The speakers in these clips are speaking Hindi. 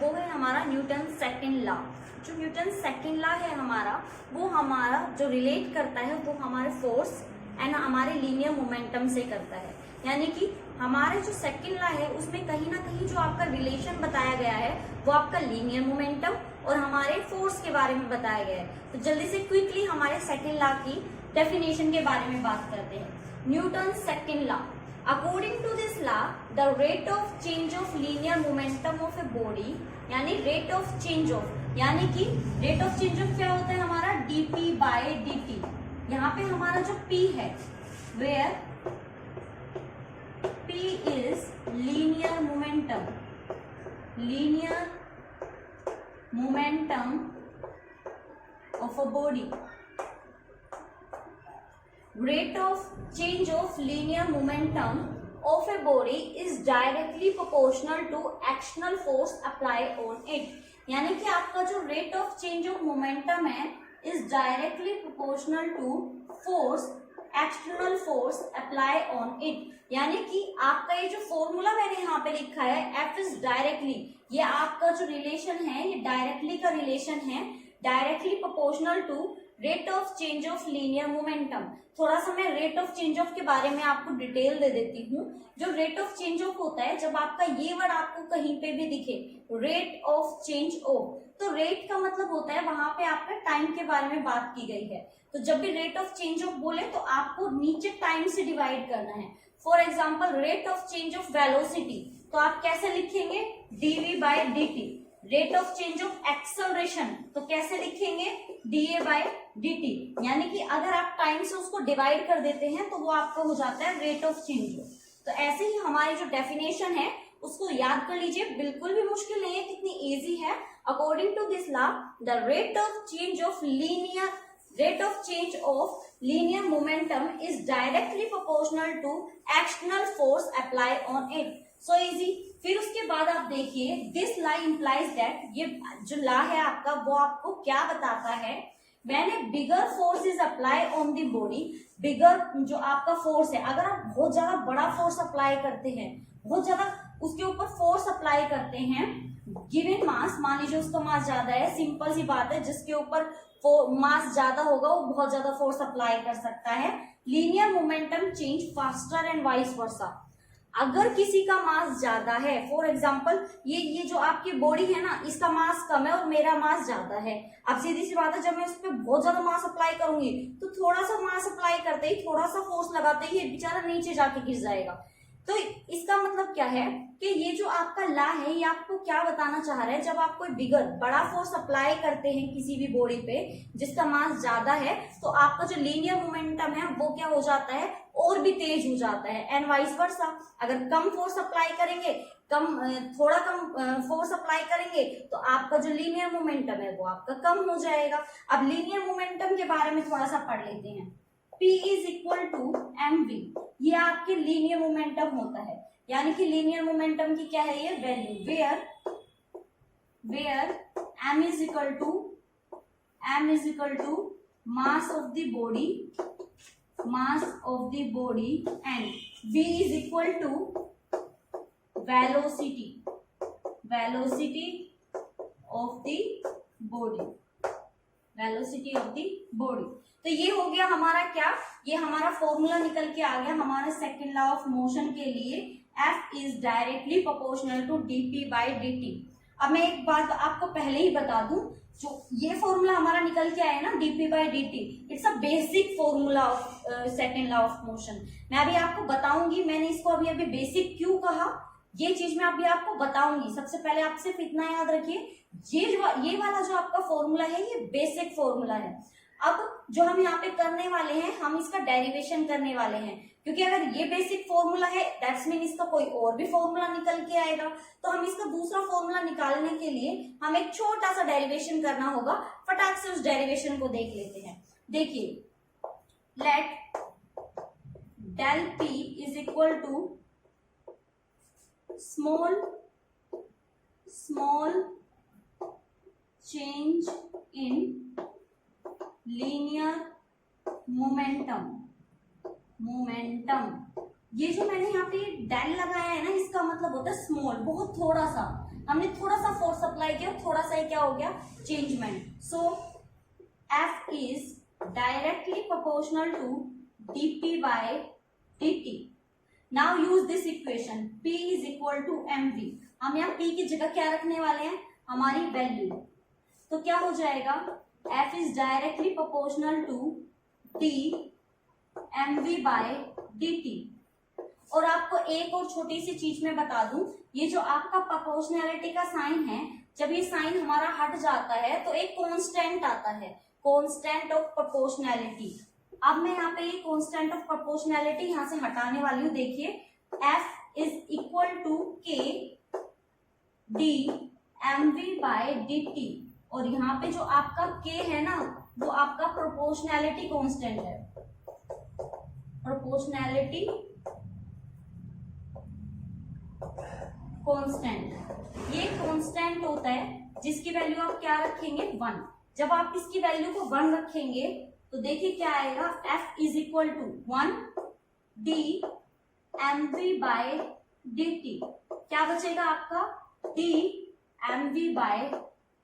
वो है हमारा न्यूटन सेकंड लॉ। जो न्यूटन सेकंड लॉ है हमारा, वो हमारा जो रिलेट करता है वो हमारे फोर्स एंड हमारे लीनियर मोमेंटम से करता है। यानी कि हमारे जो सेकंड लॉ है उसमें कहीं ना कहीं जो आपका रिलेशन बताया गया है वो आपका लीनियर मोमेंटम और हमारे फोर्स के बारे में बताया गया है। तो जल्दी से क्विकली हमारे सेकंड लॉ की डेफिनेशन के बारे में बात करते हैं। Newton second law, according to this law the rate of change of linear momentum of a body, यानी रेट ऑफ चेंज ऑफ, यानी कि रेट ऑफ चेंज ऑफ क्या होता है हमारा dp बाय dt। यहाँ पे हमारा जो p है, where p is linear momentum, linear momentum of a body. Rate of change of linear momentum of a body is directly proportional to actional force applied on it. यानी कि आपका जो rate of change of momentum है is directly proportional to force, external force applied on it. यानी कि आपका ये जो फॉर्मूला मैंने यहाँ पे लिखा है F is directly, ये आपका जो रिलेशन है ये डायरेक्टली का रिलेशन है, directly proportional to rate of change of linear momentum. थोड़ा सा मैं रेट ऑफ चेंज ऑफ के बारे में आपको डिटेल दे देती हूँ। जो रेट ऑफ चेंज ऑफ होता है, जब आपका ये वर्ड आपको कहीं पे भी दिखे रेट ऑफ चेंज ऑफ, तो रेट का मतलब होता है वहां पे आपका टाइम के बारे में बात की गई है। तो जब भी रेट ऑफ चेंज ऑफ बोले तो आपको नीचे टाइम से डिवाइड करना है। For example rate of change of velocity, तो आप कैसे लिखेंगे dv by dt। Rate of change of acceleration तो कैसे लिखेंगे dA बाय dt। यानी कि अगर आप टाइम से उसको डिवाइड कर देते हैं तो वो आपका हो जाता है रेट ऑफ चेंज ऑफ। तो ऐसे ही हमारी जो डेफिनेशन है उसको याद कर लीजिए, बिल्कुल भी मुश्किल नहीं है, कितनी इजी है। According to this law the rate of change of linear momentum is directly proportional to external force apply on it. So easy. फिर उसके बाद आप देखिए दिस लॉ इंप्लाइज दैट, ये जो लॉ है आपका वो आपको क्या बताता है, when a bigger force is apply on the body, bigger जो आपका फोर्स है, अगर आप बहुत ज्यादा बड़ा फोर्स अप्लाई करते हैं, बहुत ज्यादा उसके ऊपर फोर्स अप्लाई करते हैं, गिवन मास, मान लीजिए उसका मास ज्यादा है, सिंपल सी बात है, जिसके ऊपर मास ज्यादा होगा वो बहुत ज्यादा फोर्स अप्लाई कर सकता है। Linear momentum change faster and vice versa. अगर किसी का मास ज्यादा है, फॉर एग्जाम्पल ये जो आपकी बॉडी है ना, इसका मास कम है और मेरा मास ज्यादा है, अब सीधी सी बात है जब मैं उस पर बहुत ज्यादा मास अप्लाई करूंगी तो थोड़ा सा मास अप्लाई करते ही, थोड़ा सा फोर्स लगाते ही ये बेचारा नीचे जाके गिर जाएगा। तो इसका मतलब क्या है कि ये जो आपका लॉ है ये आपको क्या बताना चाह रहा है, जब आप कोई बिगर बड़ा फोर्स अप्लाई करते हैं किसी भी बॉडी पे जिसका मास ज्यादा है, तो आपका जो लीनियर मोमेंटम है वो क्या हो जाता है, और भी तेज हो जाता है, एंड वाइस वर्सा। अगर कम फोर्स अप्लाई करेंगे, थोड़ा कम फोर्स अप्लाई करेंगे तो आपका जो लीनियर मोमेंटम है वो आपका कम हो जाएगा। अब लीनियर मोमेंटम के बारे में थोड़ा सा पढ़ लेते हैं। P is equal to mv, ये आपके लीनियर मोमेंटम होता है। यानी कि लीनियर मोमेंटम की क्या है ये value, where m is equal to mass of the body and v is equal to velocity of the body. तो ये हो गया हमारा क्या, ये हमारा फॉर्मूला निकल के आ गया हमारे सेकंड लॉ ऑफ मोशन के लिए, F is directly proportional to dp by dt। अब मैं एक बात आपको पहले ही बता दूं, जो ये फॉर्मूला हमारा निकल के आया ना dp by dt, it's a basic formula of second law of motion. मैं अभी आपको बताऊंगी, मैंने इसको अभी बेसिक क्यों कहा, ये चीज मैं अभी आपको बताऊंगी। सबसे पहले आप सिर्फ इतना याद रखिए, ये वाला जो आपका फॉर्मूला है ये बेसिक फॉर्मूला है। अब जो हम यहाँ पे करने वाले हैं, हम इसका डेरिवेशन करने वाले हैं, क्योंकि अगर ये बेसिक फॉर्मूला है दैट्स मीन इसका कोई और भी फॉर्मूला निकल के आएगा, तो हम इसका दूसरा फॉर्मूला निकालने के लिए हम एक छोटा सा डेरिवेशन करना होगा। फटाक से उस डेरिवेशन को देख लेते हैं। देखिए, let del p is equal to small change in linear momentum. ये जो मैंने यहाँ पे डेल लगाया है ना, इसका मतलब होता है स्मॉल, बहुत थोड़ा सा। हमने थोड़ा सा फोर्स अप्लाई किया, थोड़ा सा ही क्या हो गया, changement. So F is directly proportional to dp by dt। Now use this equation, P is equal to mv। हम यहाँ P की जगह क्या रखने वाले हैं, हमारी वैल्यू। तो क्या हो जाएगा, F is directly proportional to d mv by dt। और आपको एक और छोटी सी चीज में बता दूं, ये जो आपका प्रोपोर्शनैलिटी का साइन है, जब ये साइन हमारा हट जाता है तो एक कांस्टेंट आता है, कांस्टेंट ऑफ प्रोपोर्शनैलिटी। अब मैं यहाँ पे ये कांस्टेंट ऑफ प्रोपोर्शनैलिटी यहां से हटाने वाली हूँ। देखिए F is equal to K D mv by dt, और यहाँ पे जो आपका K है ना, वो आपका प्रोपोर्शनैलिटी कांस्टेंट है, प्रोपोर्शनैलिटी कांस्टेंट। ये कांस्टेंट होता है जिसकी वैल्यू आप क्या रखेंगे, 1। जब आप इसकी वैल्यू को 1 रखेंगे तो देखिए क्या आएगा, F is equal to 1 D mv by dt। क्या बचेगा आपका, D mv बाय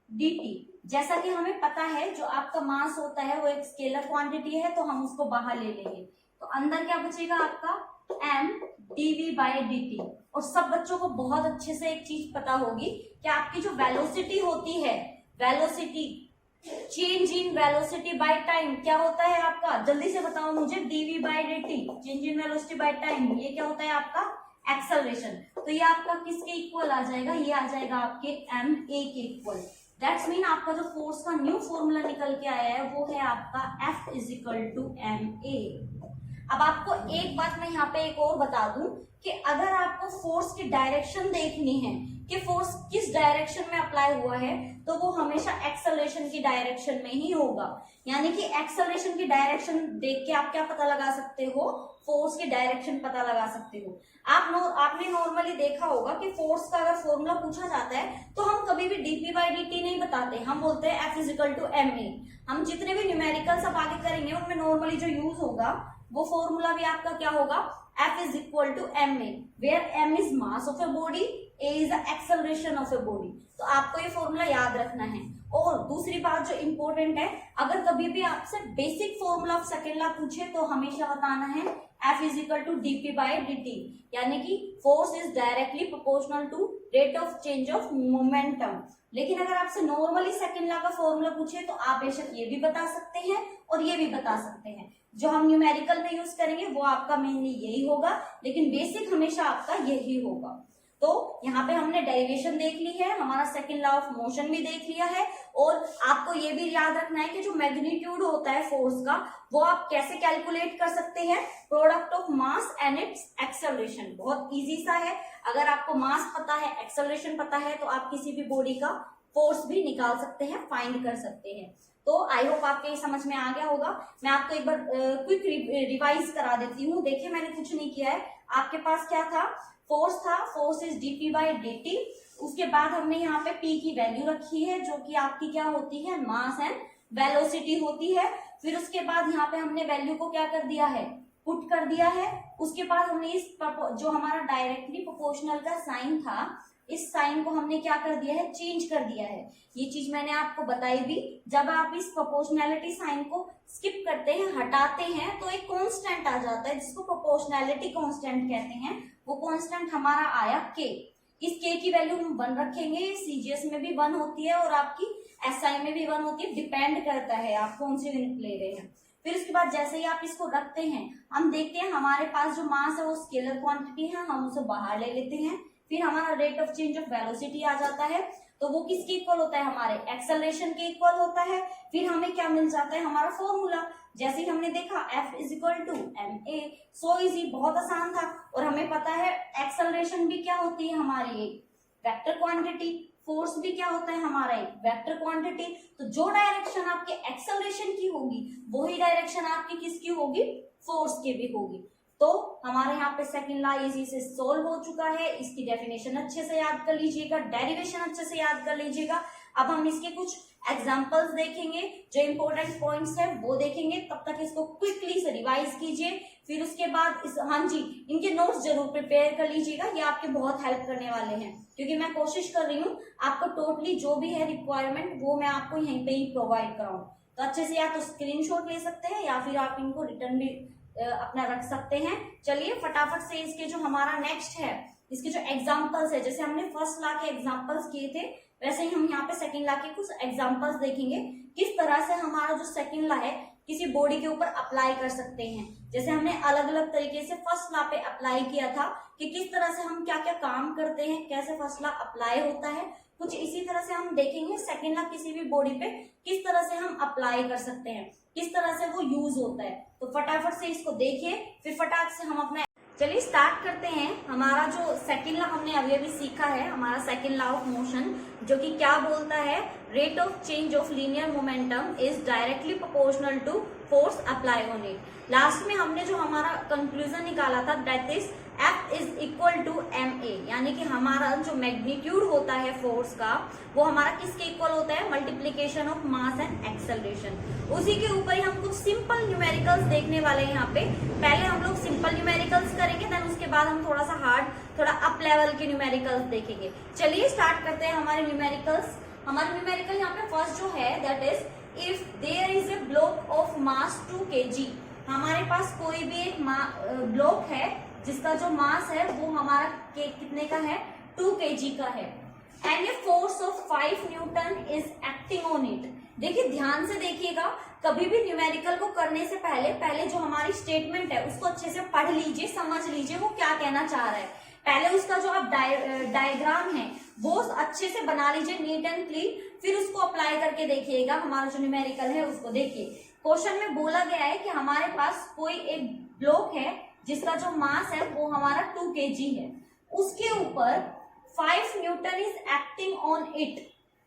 dt। जैसा कि हमें पता है जो आपका मास होता है वो एक स्केलर क्वांटिटी है, तो हम उसको बाहर ले लेंगे, तो अंदर क्या बचेगा आपका, m dv बाय dt। और सब बच्चों को बहुत अच्छे से एक चीज पता होगी कि आपकी जो वेलोसिटी होती है, velocity, change in velocity by time क्या होता है आपका, जल्दी से बताओ मुझे, dv by dt, change in velocity by time, ये क्या होता है आपका, एक्सेलरेशन। तो ये आपका किसके इक्वल आ जाएगा, ये आ जाएगा आपके ma के इक्वल। दैट्स मीन आपका जो फोर्स का न्यू फॉर्मूला निकल के आया है वो है आपका F is equal to ma। अब आपको एक बात मैं यहाँ पे एक और बता दूं कि अगर आपको फोर्स की डायरेक्शन देखनी है कि फोर्स किस डायरेक्शन में अप्लाई हुआ है, तो वो हमेशा एक्सेलरेशन की डायरेक्शन में ही होगा। यानी कि एक्सेलरेशन की डायरेक्शन देख के आप क्या पता लगा सकते हो, फोर्स की डायरेक्शन पता लगा सकते हो। आपने नॉर्मली देखा होगा कि फोर्स का अगर फॉर्मूला पूछा जाता है तो हम कभी भी dp बाई dt नहीं बताते, हम बोलते हैं F is equal to ma। हम जितने भी न्यूमेरिकल्स अब आगे करेंगे उनमें नॉर्मली जो यूज होगा वो फॉर्मूला भी आपका क्या होगा, F is equal to ma, where m is mass of a body, a is the acceleration of a body. तो आपको ये फॉर्मूला याद रखना है। और दूसरी बात जो इंपॉर्टेंट है, अगर कभी भी आपसे basic formula of second law पूछे तो हमेशा बताना है F is equal to dp by dt, यानी कि force is directly proportional to rate of change of momentum. लेकिन अगर आपसे नॉर्मली सेकेंड लॉ का फॉर्मूला पूछे तो आप बेशक ये भी बता सकते हैं और ये भी बता सकते हैं। जो हम न्यूमेरिकल में यूज करेंगे वो आपका मेनली यही होगा, लेकिन बेसिक हमेशा आपका यही होगा। तो यहाँ पे हमने डेरिवेशन देख ली है, हमारा सेकंड लॉ ऑफ मोशन भी देख लिया है, और आपको ये भी याद रखना है कि जो मैग्नीट्यूड होता है फोर्स का वो आप कैसे कैलकुलेट कर सकते हैं, product of mass and it's acceleration. बहुत इजी सा है, अगर आपको मास पता है, एक्सेलरेशन पता है, तो आप किसी भी बॉडी का फोर्स भी निकाल सकते हैं, फाइंड कर सकते हैं। तो आई होप आपके समझ में आ गया होगा। मैं आपको एक बार क्विक रिवाइज करा देती हूँ। देखिए मैंने कुछ नहीं किया है, आपके पास क्या था, फोर्स था, force is dp by dt। उसके बाद हमने यहाँ पे p की वैल्यू रखी है जो कि आपकी क्या होती है, मास एंड वेलोसिटी होती है। फिर उसके बाद यहाँ पे हमने वैल्यू को क्या कर दिया है, पुट कर दिया है। उसके बाद हमने इस जो हमारा डायरेक्टली प्रोपोर्शनल का साइन था, इस साइन को हमने क्या कर दिया है, चेंज कर दिया है। ये चीज मैंने आपको बताई भी, जब आप इस प्रोपोर्शनैलिटी साइन को स्किप करते हैं, हटाते हैं, तो एक कांस्टेंट आ जाता है जिसको प्रोपोर्शनैलिटी कांस्टेंट कहते हैं। वो कांस्टेंट हमारा आया k। इस k की वैल्यू हम 1 रखेंगे, सीजीएस में भी 1 होती है और आपकी एसआई में भी 1 होती है, डिपेंड करता है आप कौन सी यूनिट ले रहे हैं। फिर उसके बाद जैसे ही आप इसको रखते हैं, हम देखते हैं हमारे पास जो मास है वो स्केलर क्वांटिटी है, हम उसे बाहर ले लेते हैं। फिर हमारा rate of change of velocity आ जाता है, तो वो किसके इक्वल होता है, हमारे एक्सेलरेशन के इक्वल होता है। फिर हमें क्या मिल जाता है, हमारा फॉर्मूला, जैसे ही हमने देखा F is equal to ma। So easy, बहुत आसान था। और हमें पता है एक्सेलरेशन भी क्या होती है, हमारी एक वेक्टर क्वांटिटी, फोर्स भी क्या होता है, हमारा एक वेक्टर क्वांटिटी। तो जो डायरेक्शन आपके एक्सेलरेशन की होगी वही डायरेक्शन आपकी किसकी होगी, फोर्स की भी होगी। तो हमारे यहाँ पे सेकंड लॉ इजी से सोल्व हो चुका है। इसकी डेफिनेशन अच्छे से याद कर लीजिएगा, डेरिवेशन अच्छे से याद कर लीजिएगा। अब हम इसके कुछ एग्जांपल्स देखेंगे, जो इंपॉर्टेंट पॉइंट्स है वो देखेंगे। तब तक इसको क्विकली से रिवाइज कीजिए, फिर उसके बाद हाँ जी, इनके नोट्स जरूर प्रिपेयर कर लीजिएगा, ये आपके बहुत हेल्प करने वाले हैं, क्योंकि मैं कोशिश कर रही हूँ आपको टोटली जो भी है रिक्वायरमेंट वो मैं आपको यहीं पे ही प्रोवाइड कराऊं। तो अच्छे से या तो स्क्रीनशॉट ले सकते हैं या फिर आप इनको रिटर्न भी अपना रख सकते हैं। चलिए फटाफट से इसके जो हमारा नेक्स्ट है, इसके जो एग्जाम्पल्स है, जैसे हमने फर्स्ट लॉ के एग्जाम्पल्स किए थे वैसे ही हम यहाँ पे सेकंड लॉ के कुछ एग्जाम्पल्स देखेंगे, किस तरह से हमारा जो सेकंड लॉ है किसी बॉडी के ऊपर अप्लाई कर सकते हैं। जैसे हमने अलग अलग तरीके से फर्स्ट लॉ पे अप्लाई किया था कि किस तरह से हम क्या क्या काम करते हैं, कैसे फर्स्ट लॉ अप्लाई होता है, कुछ इसी तरह से हम देखेंगे सेकंड लॉ किसी भी बॉडी पे किस तरह से हम अप्लाई कर सकते हैं, किस तरह से वो यूज होता है। तो फटाफट से इसको देखिए, फिर फटाफट से हम अपना चलिए स्टार्ट करते हैं। हमारा जो सेकंड लॉ हमने अभी अभी सीखा है, हमारा सेकंड लॉ ऑफ मोशन, जो कि क्या बोलता है, rate of change of linear momentum is directly proportional to force apply on it. Last में हमने जो हमारा कंक्लूजन निकाला था that is F is equal to ma, यानी कि हमारा जो मैग्नीट्यूड होता है फोर्स का वो हमारा किसके इक्वल होता है, multiplication of mass and acceleration. उसी के ऊपर ही हम कुछ सिंपल न्यूमेरिकल्स देखने वाले हैं यहाँ पे। पहले हम लोग सिंपल न्यूमेरिकल्स करेंगे, देन उसके बाद हम थोड़ा सा हार्ड, थोड़ा अप लेवल के न्यूमेरिकल्स देखेंगे। चलिए स्टार्ट करते हैं हमारे न्यूमेरिकल्स। हमारे न्यूमेरिकल यहाँ पे फर्स्ट जो है that is if there is a block of mass 2 kg। हमारे पास कोई भी एक ब्लॉक है जिसका जो मास है वो हमारा कितने का है, 2 kg का है, and a force of 5 Newton is acting on it. देखिए ध्यान से देखिएगा, कभी भी न्यूमेरिकल को करने से पहले जो हमारी स्टेटमेंट है उसको अच्छे से पढ़ लीजिए, समझ लीजिए वो क्या कहना चाह रहा है। पहले उसका जो आप डायग्राम है वो अच्छे से बना लीजिए नीट एंड क्लीन, फिर उसको अप्लाई करके देखिएगा। हमारा जो न्यूमेरिकल है उसको देखिए। क्वेश्चन में बोला गया है कि हमारे पास कोई एक ब्लॉक है जिसका जो मास है वो हमारा 2 kg है, उसके ऊपर 5 Newton is acting on it.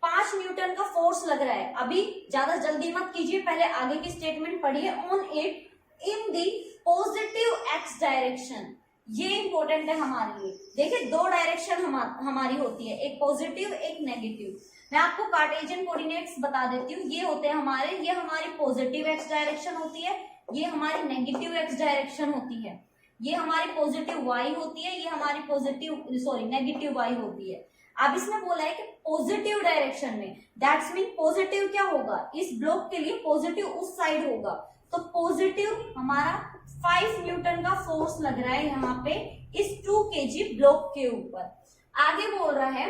5 Newton का फोर्स लग रहा है। अभी ज्यादा जल्दी मत कीजिए, पहले आगे की स्टेटमेंट पढ़िए। On it in the positive x direction, ये इंपॉर्टेंट है हमारे लिए। देखिए दो डायरेक्शन हमारी होती है, एक पॉजिटिव एक नेगेटिव। मैं आपको कार्टेशियन कोऑर्डिनेट्स बता देती हूँ। ये होते हैं हमारे, ये हमारी पॉजिटिव एक्स डायरेक्शन होती है, ये हमारी नेगेटिव एक्स डायरेक्शन होती है, ये हमारी पॉजिटिव वाई होती है, ये हमारी नेगेटिव वाई होती है। अब इसमें बोला है कि पॉजिटिव डायरेक्शन में, दैट्स मीन पॉजिटिव क्या होगा, इस ब्लॉक के लिए पॉजिटिव उस साइड होगा। तो पॉजिटिव हमारा 5 न्यूटन का फोर्स लग रहा है यहाँ पे इस 2 kg ब्लॉक के ऊपर। आगे बोल रहा है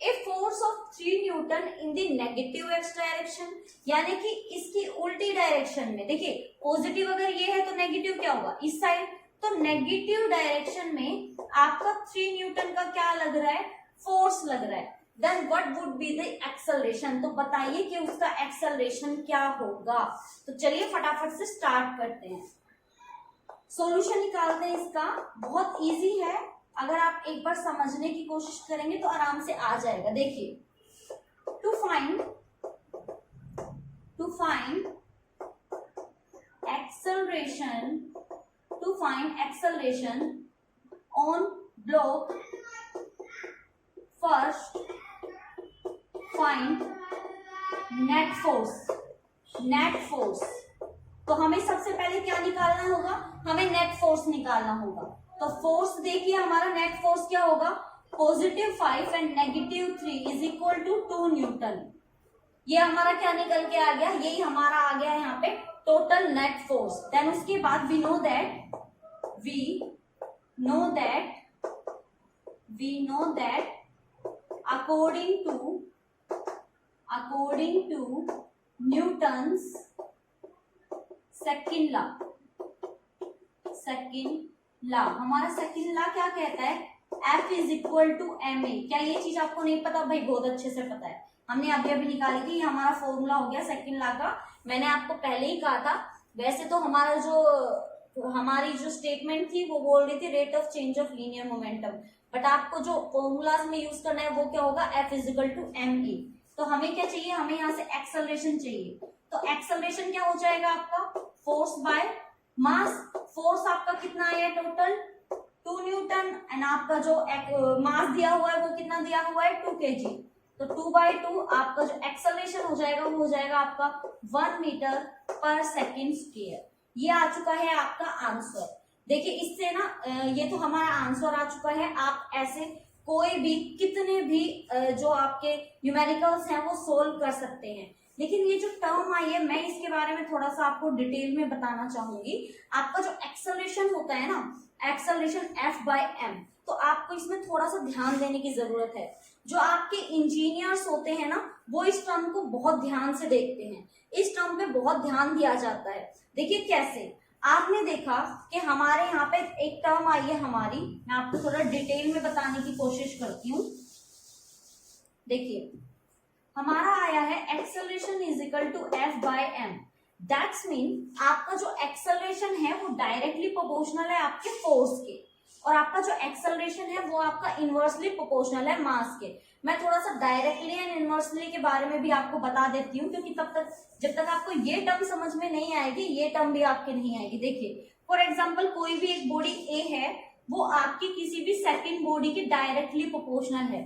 a force of 3 Newton in the negative x direction, यानी कि इसकी उल्टी डायरेक्शन में। देखिए पॉजिटिव अगर ये है तो नेगेटिव क्या होगा, इस साइड। तो नेगेटिव डायरेक्शन में आपका 3 न्यूटन का क्या लग रहा है, फोर्स लग रहा है। Then what would be the acceleration, तो बताइए कि उसका एक्सेलरेशन क्या होगा। तो चलिए फटाफट से स्टार्ट करते हैं, सॉल्यूशन निकालते हैं इसका। बहुत इजी है, अगर आप एक बार समझने की कोशिश करेंगे तो आराम से आ जाएगा। देखिए to find acceleration on block, first find net force. तो हमें सबसे पहले क्या निकालना होगा, हमें नेट फोर्स निकालना होगा। तो फोर्स देखिए हमारा नेट फोर्स क्या होगा, positive 5 and negative 3 is equal to 2 newton. ये हमारा क्या निकल के आ गया, यही हमारा आ गया यहाँ पे टोटल नेट फोर्स। देन उसके बाद we know that according to Newton's second law, हमारा सेकंड लॉ क्या कहता है, F is equal to ma। क्या ये चीज आपको नहीं पता, भाई बहुत अच्छे से पता है, हमने अभी अभी निकाली थी। ये हमारा फॉर्मूला हो गया सेकंड लॉ का, मैंने आपको पहले ही कहा था। वैसे तो हमारी जो स्टेटमेंट थी वो बोल रही थी rate of change of linear momentum, but आपको जो फॉर्मूलाज में यूज करना है वो क्या होगा, F is equal to ma। तो हमें क्या चाहिए, हमें यहाँ से एक्सेलरेशन चाहिए। तो एक्सेलरेशन क्या हो जाएगा आपका, फोर्स बाय मास। फोर्स आपका कितना आया टोटल 2 न्यूटन, एंड आपका जो मास दिया हुआ है वो कितना दिया हुआ है 2 kg। तो 2/2 आपका जो एक्सेलरेशन हो जाएगा वो हो जाएगा आपका 1 मीटर पर सेकेंड स्क्वायर। ये आ चुका है आपका आंसर। देखिए इससे ना ये तो हमारा आंसर आ चुका है। आप ऐसे कोई भी कितने भी जो आपके न्यूमेरिकल्स हैं वो सोल्व कर सकते हैं। लेकिन ये जो टर्म आई है मैं इसके बारे में थोड़ा सा आपको डिटेल में बताना चाहूंगी। आपका जो एक्सेलरेशन होता है ना, एक्सेलरेशन F/m, तो आपको इसमें थोड़ा सा ध्यान देने की जरूरत है। जो आपके इंजीनियर्स होते हैं ना वो इस टर्म को बहुत ध्यान से देखते हैं, इस टर्म पे बहुत ध्यान दिया जाता है। देखिए कैसे, आपने देखा कि हमारे यहाँ पे एक टर्म आई है हमारी, मैं आपको थोड़ा डिटेल में बताने की कोशिश करती हूँ। देखिए हमारा आया है acceleration is equal to F/m। That's mean आपका जो एक्सेलरेशन है वो डायरेक्टली प्रोपोर्शनल है आपके फोर्स के, और आपका जो एक्सेलरेशन है वो आपका इनवर्सली प्रोपोर्शनल है मास के। मैं थोड़ा सा डायरेक्टली एंड इनवर्सली के बारे में भी आपको बता देती हूँ, क्योंकि तब तक जब तक आपको ये टर्म समझ में नहीं आएगी ये टर्म भी आपके नहीं आएगी। देखिए फॉर एग्जाम्पल कोई भी एक बॉडी ए है, वो आपकी किसी भी सेकेंड बॉडी के डायरेक्टली प्रोपोर्शनल है।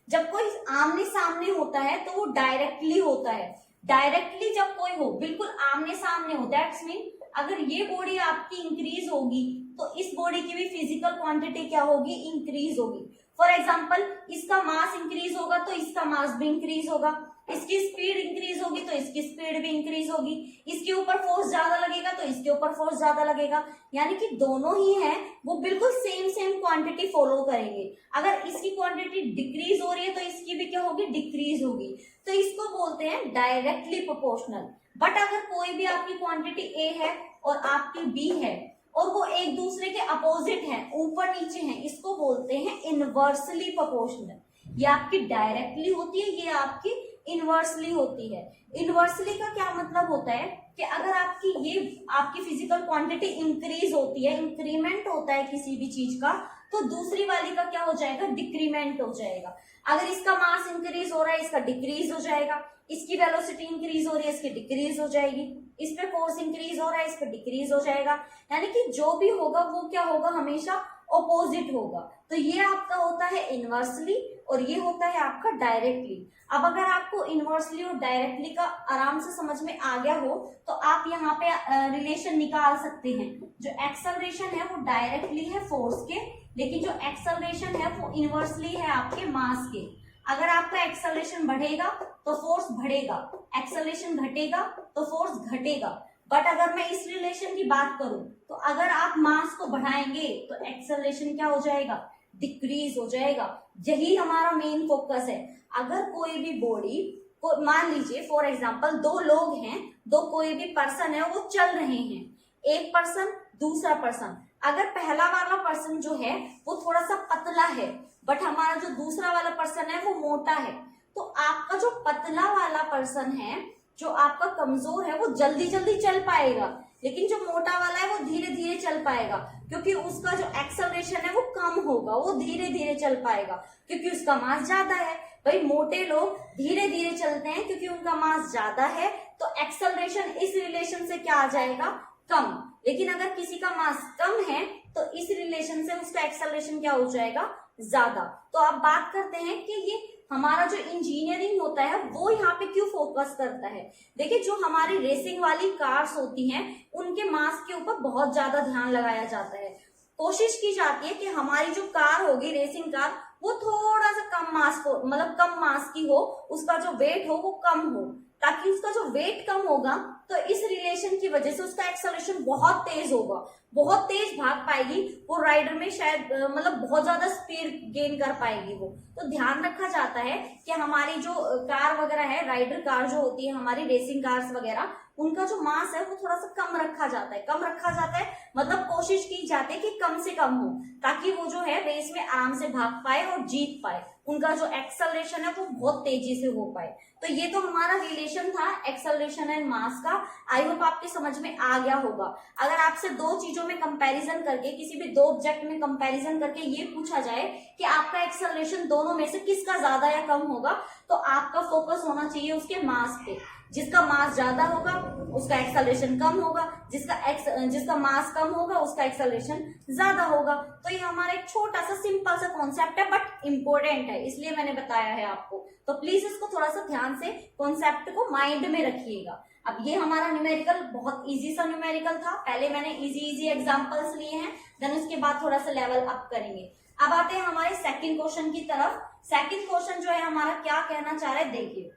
जब कोई आमने सामने होता है तो वो डायरेक्टली होता है। डायरेक्टली जब कोई हो, बिल्कुल आमने सामने हो, दैट्स मीन अगर ये बॉडी आपकी इंक्रीज होगी तो इस बॉडी की भी फिजिकल क्वांटिटी क्या होगी, इंक्रीज होगी। फॉर एग्जाम्पल इसका मास इंक्रीज होगा तो इसका मास भी इंक्रीज होगा, इसकी स्पीड इंक्रीज होगी तो इसकी स्पीड भी इंक्रीज होगी, इसके ऊपर फोर्स ज्यादा लगेगा तो इसके ऊपर फोर्स ज्यादा लगेगा। यानी कि दोनों ही हैं वो बिल्कुल सेम क्वांटिटी फॉलो करेंगे। अगर इसकी क्वांटिटी डिक्रीज हो रही है तो इसकी भी क्या होगी, डिक्रीज होगी। तो इसको बोलते हैं डायरेक्टली प्रोपोर्शनल। बट अगर कोई भी आपकी क्वांटिटी ए है और आपकी बी है और वो एक दूसरे के अपोजिट हैं, ऊपर नीचे हैं, इसको बोलते हैं इनवर्सली प्रोपोर्शनल। ये आपकी डायरेक्टली होती है, ये आपकी इनवर्सली होती है। इनवर्सली का क्या मतलब होता है कि अगर आपकी फिजिकल क्वांटिटी इंक्रीज होती है, इंक्रीमेंट होता है किसी भी चीज का, तो दूसरी वाली का क्या हो जाएगा, डिक्रीमेंट हो जाएगा। अगर इसका मास इंक्रीज हो रहा है इसका डिक्रीज हो जाएगा, इसकी वेलोसिटी इंक्रीज हो रही है इसकी डिक्रीज हो जाएगी, इस पे फोर्स इंक्रीज हो रहा है इस पे डिक्रीज हो जाएगा। यानी कि जो भी होगा वो क्या होगा, हमेशा ऑपोजिट होगा। तो ये आपका होता है इनवर्सली और ये होता है आपका डायरेक्टली। अब अगर आपको इनवर्सली और डायरेक्टली का आराम से समझ में आ गया हो तो आप यहाँ पे रिलेशन निकाल सकते हैं। जो एक्सेलरेशन है वो डायरेक्टली है फोर्स के, लेकिन जो एक्सेलरेशन है वो इनवर्सली है आपके मास के। अगर आपका एक्सेलरेशन बढ़ेगा तो फोर्स बढ़ेगा, एक्सेलरेशन घटेगा तो फोर्स घटेगा। बट अगर मैं इस रिलेशन की बात करूं तो अगर आप मास को बढ़ाएंगे तो एक्सेलरेशन क्या हो जाएगा, डिक्रीज हो जाएगा। यही हमारा मेन फोकस है। अगर कोई भी बॉडी को मान लीजिए फॉर एग्जांपल दो लोग हैं, दो कोई भी पर्सन है वो चल रहे हैं, एक पर्सन दूसरा पर्सन। अगर पहला वाला पर्सन जो है वो थोड़ा सा पतला है बट हमारा जो दूसरा वाला पर्सन है वो मोटा है, तो आपका जो पतला वाला पर्सन है, जो आपका कमजोर है, वो जल्दी जल्दी चल पाएगा, लेकिन जो मोटा वाला है वो धीरे धीरे चल पाएगा, क्योंकि उसका जो एक्सेलरेशन है वो कम होगा, वो धीरे धीरे चल पाएगा क्योंकि उसका मास ज्यादा है। भाई मोटे लोग धीरे धीरे चलते हैं क्योंकि उनका मास ज्यादा है, तो एक्सेलरेशन इस रिलेशन से क्या आ जाएगा, कम। लेकिन अगर किसी का मास कम है तो इस रिलेशन से उसका एक्सेलरेशन क्या हो जाएगा, ज्यादा। तो अब बात करते हैं कि ये हमारा जो इंजीनियरिंग होता है वो यहाँ पे क्यों फोकस करता है। देखिए जो हमारी रेसिंग वाली कार्स होती हैं उनके मास के ऊपर बहुत ज्यादा ध्यान लगाया जाता है। कोशिश की जाती है कि हमारी जो कार होगी, रेसिंग कार, वो थोड़ा सा कम मास को, मतलब कम मास की हो, उसका जो वेट हो वो कम हो, ताकि उसका जो वेट कम होगा तो इस रिलेशन की वजह से उसका एक्सेलरेशन बहुत तेज होगा, बहुत तेज भाग पाएगी वो राइडर में, शायद मतलब बहुत ज्यादा स्पीड गेन कर पाएगी वो। तो ध्यान रखा जाता है कि हमारी जो कार वगैरह है, राइडर कार जो होती है हमारी रेसिंग कार्स वगैरह, उनका जो मास है वो थोड़ा सा कम रखा जाता है। कम रखा जाता है मतलब कोशिश की जाती है कि कम से कम हो, ताकि वो जो है रेस में आराम से भाग पाए और जीत पाए, उनका जो एक्सेलरेशन है वो बहुत तेजी से हो पाए। तो ये तो हमारा रिलेशन था एक्सेलरेशन एंड मास का। आई होप आपके समझ में आ गया होगा। अगर आपसे दो चीजों में कंपैरिजन करके, किसी भी दो ऑब्जेक्ट में कंपैरिजन करके ये पूछा जाए कि आपका एक्सेलरेशन दोनों में से किसका ज्यादा या कम होगा, तो आपका फोकस होना चाहिए उसके मास पे। जिसका मास ज्यादा होगा उसका एक्सेलरेशन कम होगा, जिसका मास कम होगा उसका एक्सेलरेशन ज्यादा होगा। तो ये हमारा एक छोटा सा सिंपल सा कॉन्सेप्ट है बट इम्पोर्टेंट है, इसलिए मैंने बताया है आपको। तो प्लीज इसको थोड़ा सा ध्यान से कॉन्सेप्ट को माइंड में रखिएगा। अब ये हमारा न्यूमेरिकल बहुत इजी सा न्यूमेरिकल था, पहले मैंने इजी एग्जांपल्स लिए हैं, देन उसके बाद थोड़ा सा लेवल अप करेंगे। अब आते हैं हमारे सेकंड क्वेश्चन की तरफ। सेकंड क्वेश्चन जो है हमारा क्या कहना चाह रहा है, देखिए,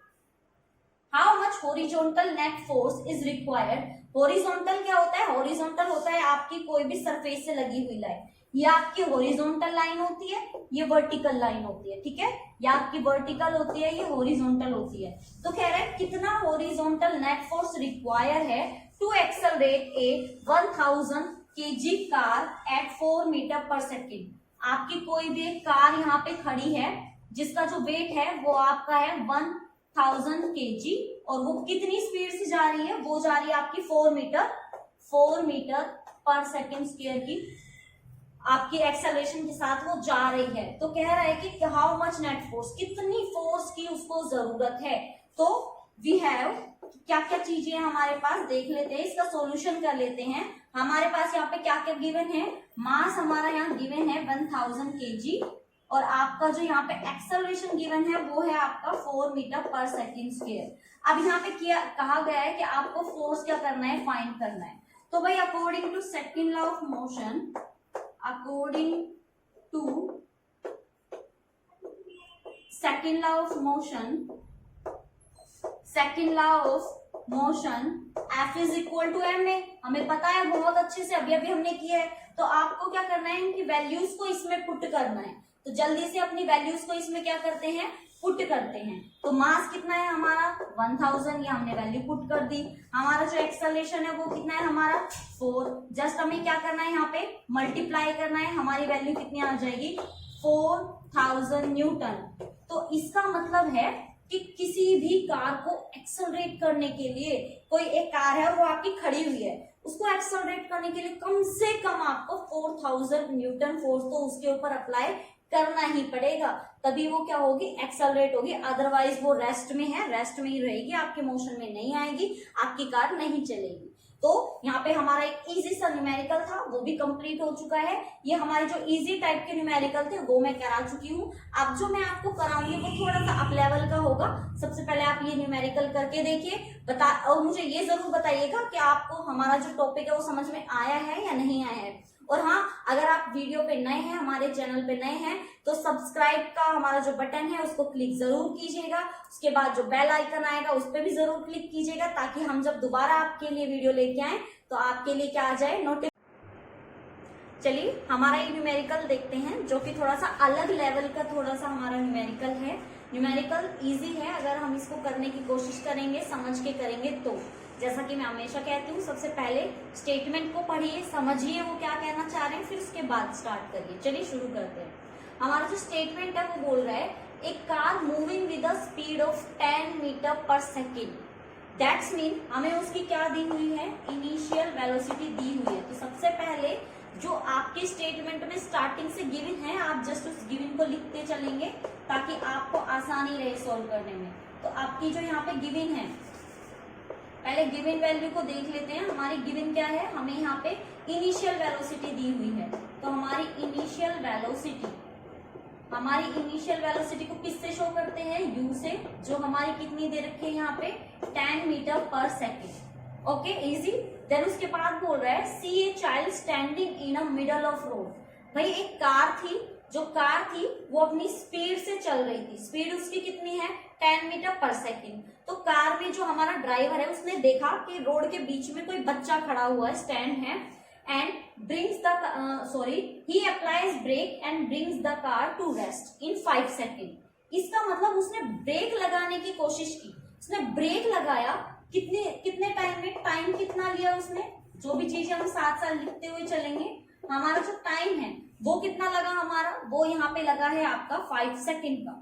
how much horizontal net force is required. Horizontal क्या होता है, हॉरिजॉन्टल होता है आपकी कोई भी सरफेस से लगी हुई लाइन, ये आपकी हॉरिजॉन्टल लाइन होती है, ये वर्टिकल लाइन होती है, ठीक है, ये आपकी वर्टिकल होती है, ये हॉरिजॉन्टल होती है। तो कह रहे हैं कितना हॉरिजॉन्टल नेट फोर्स रिक्वायर है to accelerate a 1000 kg car at 4 metre per second. आपकी कोई भी एक कार यहाँ पे खड़ी है जिसका जो वेट है वो आपका है 1000 kg और वो कितनी स्पीड से जा रही है, वो जा रही है आपकी 4 मीटर पर सेकेंड स्क्वायर की आपकी एक्सेलरेशन के साथ वो जा रही है। तो कह रहा है कि हाउ मच नेट फोर्स, कितनी फोर्स की उसको जरूरत है। तो वी हैव क्या क्या चीजें हमारे पास देख लेते हैं, इसका सॉल्यूशन कर लेते हैं। हमारे पास यहाँ पे क्या क्या गिवन है, मास हमारा यहाँ गिवन है 1000 kg और आपका जो यहाँ पे एक्सेलरेशन गिवन है वो है आपका 4 मीटर पर सेकेंड स्क्वायर। अब यहाँ पे क्या कहा गया है कि आपको फोर्स क्या करना है, फाइंड करना है। तो भाई according to second law of motion, according to second law of motion F is equal to ma। हमें पता है बहुत अच्छे से, अभी हमने किया है। तो आपको क्या करना है, इनकी वैल्यूज को इसमें पुट करना है। तो जल्दी से अपनी वैल्यूज को इसमें क्या करते हैं, पुट करते हैं। तो मास कितना है हमारा 1000, ये हमने वैल्यू पुट कर दी। हमारा जो एक्सेलरेशन है वो कितना है हमारा 4, जस्ट हमें क्या करना है यहाँ पे मल्टीप्लाई करना है, हमारी वैल्यू कितनी आ जाएगी 4000 न्यूटन। तो इसका मतलब है कि किसी भी कार को एक्सेलरेट करने के लिए, कोई एक कार है वो आपकी खड़ी हुई है, उसको एक्सेलरेट करने के लिए कम से कम आपको 4000 न्यूटन फोर्स तो उसके ऊपर अप्लाई करना ही पड़ेगा, तभी वो क्या होगी, एक्सेलरेट होगी। अदरवाइज वो रेस्ट में है, रेस्ट में ही रहेगी, आपके मोशन में नहीं आएगी, आपकी कार नहीं चलेगी। तो यहाँ पे हमारा एक इजी सा न्यूमेरिकल था, वो भी कंप्लीट हो चुका है। ये हमारे जो इजी टाइप के न्यूमेरिकल थे वो मैं करा चुकी हूँ। अब जो मैं आपको कराऊंगी वो थोड़ा सा अप लेवल का होगा। सबसे पहले आप ये न्यूमेरिकल करके देखिए, और मुझे ये जरूर बताइएगा कि आपको हमारा जो टॉपिक है वो समझ में आया है या नहीं आया है। और हाँ, अगर आप वीडियो पे नए हैं, हमारे चैनल पे नए हैं, तो सब्सक्राइब का हमारा जो बटन है उसको क्लिक जरूर कीजिएगा। उसके बाद जो बेल आइकन आएगा उस पर भी जरूर क्लिक कीजिएगा, ताकि हम जब दोबारा आपके लिए वीडियो लेके आए तो आपके लिए क्या आ जाए, नोटिफिकेशन। चलिए हमारा ये न्यूमेरिकल देखते हैं, जो कि थोड़ा सा अलग लेवल का थोड़ा सा हमारा न्यूमेरिकल है। न्यूमेरिकल इजी है, अगर हम इसको करने की कोशिश करेंगे, समझ के करेंगे तो। जैसा कि मैं हमेशा कहती हूँ, सबसे पहले स्टेटमेंट को पढ़िए, समझिए वो क्या कहना चाह रहे हैं, फिर उसके बाद स्टार्ट करिए। चलिए शुरू करते हैं। हमारा जो स्टेटमेंट है वो बोल रहा है, एक car moving with the speed of 10 metre per second, that's mean हमें उसकी क्या दी हुई है, इनिशियल वेलोसिटी दी हुई है। तो सबसे पहले जो आपके स्टेटमेंट में स्टार्टिंग से गिवन है, आप जस्ट उस गिवन को लिखते चलेंगे ताकि आपको आसानी रहे सॉल्व करने में। तो आपकी जो यहाँ पे गिवन है, पहले गिवन वैल्यू को देख लेते हैं। हमारी गिवन क्या है, हमें यहाँ पे इनिशियल वेलोसिटी दी हुई है। तो हमारी इनिशियल वेलोसिटी को किससे शो करते हैं, u से, जो हमारी कितनी दे रखी है यहाँ पे 10 metre per second. Okay, easy. Then उसके बाद बोल रहा है, see a child standing in a middle of road. भाई एक कार थी, जो कार थी वो अपनी स्पीड से चल रही थी। स्पीड उसकी कितनी है, 10 मीटर पर सेकेंड। तो कार में जो हमारा ड्राइवर है उसने देखा कि रोड के बीच में कोई बच्चा खड़ा हुआ है, स्टैंड है, and he applies brake and brings the car to rest in 5 seconds। इसका मतलब उसने ब्रेक लगाने की कोशिश की, उसने ब्रेक लगाया, कितने टाइम में, टाइम कितना लिया उसने, जो भी चीजें हम साथ साथ लिखते हुए चलेंगे, हमारा जो टाइम है वो कितना लगा हमारा, वो यहाँ पे लगा है आपका 5 सेकेंड का।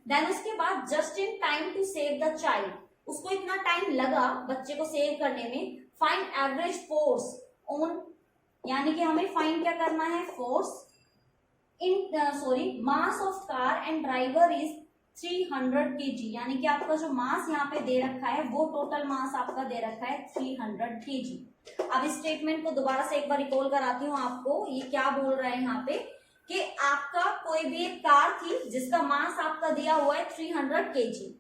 देन उसके बाद just in time to save the child, उसको इतना टाइम लगा बच्चे को सेव करने में। फाइंड एवरेज फोर्स ऑन, यानी कि हमें फाइंड क्या करना है, force in mass of car and driver is 300 kg, यानी कि आपका जो मास यहाँ पे दे रखा है वो टोटल मास आपका दे रखा है 300 kg। अब इस स्टेटमेंट को दोबारा से एक बार रिकॉल कराती हूँ आपको। ये क्या बोल रहा है यहाँ पे कि आपका कोई भी एक कार थी जिसका मास आपका दिया हुआ है 300 kg।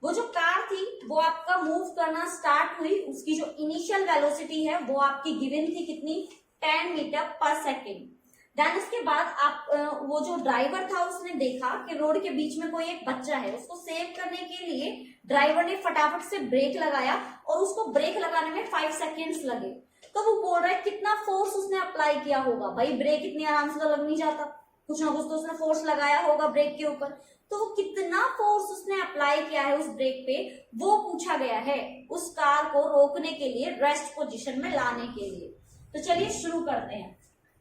वो जो कार थी वो आपका मूव करना स्टार्ट हुई, उसकी जो इनिशियल वेलोसिटी है वो आपकी गिवन थी कितनी, 10 मीटर पर सेकेंड। देन उसके बाद आप वो जो ड्राइवर था उसने देखा कि रोड के बीच में कोई एक बच्चा है, उसको सेव करने के लिए ड्राइवर ने फटाफट से ब्रेक लगाया और उसको ब्रेक लगाने में 5 सेकेंड्स लगे। तो वो बोल रहा है कितना फोर्स उसने अप्लाई किया होगा, भाई ब्रेक इतनी आराम से तो लग नहीं जाता, कुछ ना कुछ तो उसने फोर्स लगाया होगा ब्रेक के ऊपर। तो वो कितना फोर्स उसने अप्लाई किया है उस ब्रेक पे, वो पूछा गया है उस कार को रोकने के लिए, रेस्ट पोजीशन में लाने के लिए। तो चलिए शुरू करते हैं।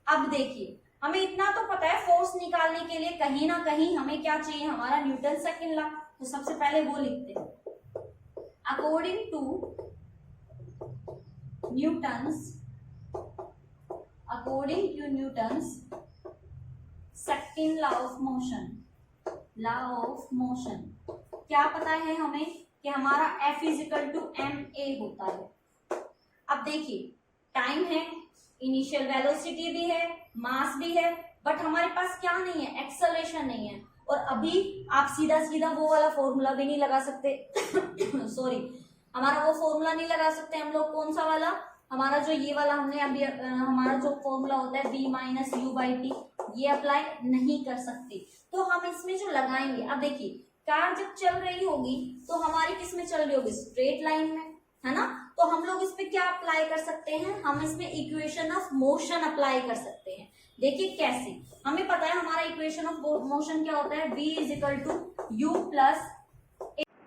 अब देखिए हमें इतना तो पता है फोर्स निकालने के लिए कहीं ना कहीं हमें क्या चाहिए, हमारा न्यूटन सेकंड लॉ। तो सबसे पहले वो लिखते हैं, according to Newton's second law of motion, क्या पता है हमें कि हमारा F = ma होता है। अब देखिए टाइम है, इनिशियल वेलोसिटी भी है, मास भी है, बट हमारे पास क्या नहीं है, एक्सेलरेशन नहीं है। और अभी आप सीधा सीधा वो वाला फॉर्मूला भी नहीं लगा सकते सॉरी, हमारा वो फॉर्मूला नहीं लगा सकते हम लोग, कौन सा वाला, हमारा जो ये वाला हमने अभी हमारा जो फॉर्मूला होता है v - u/t, ये अप्लाई नहीं कर सकते। तो हम इसमें जो लगाएंगे, अब देखिए कार जब चल रही होगी तो हमारी किस में चल रही होगी, स्ट्रेट लाइन में, है ना। तो हम लोग इस पे क्या अप्लाई कर सकते हैं, हम इसमें इक्वेशन ऑफ मोशन अप्लाई कर सकते हैं। देखिए कैसे, हमें पता है हमारा इक्वेशन ऑफ मोशन क्या होता है, v = u+,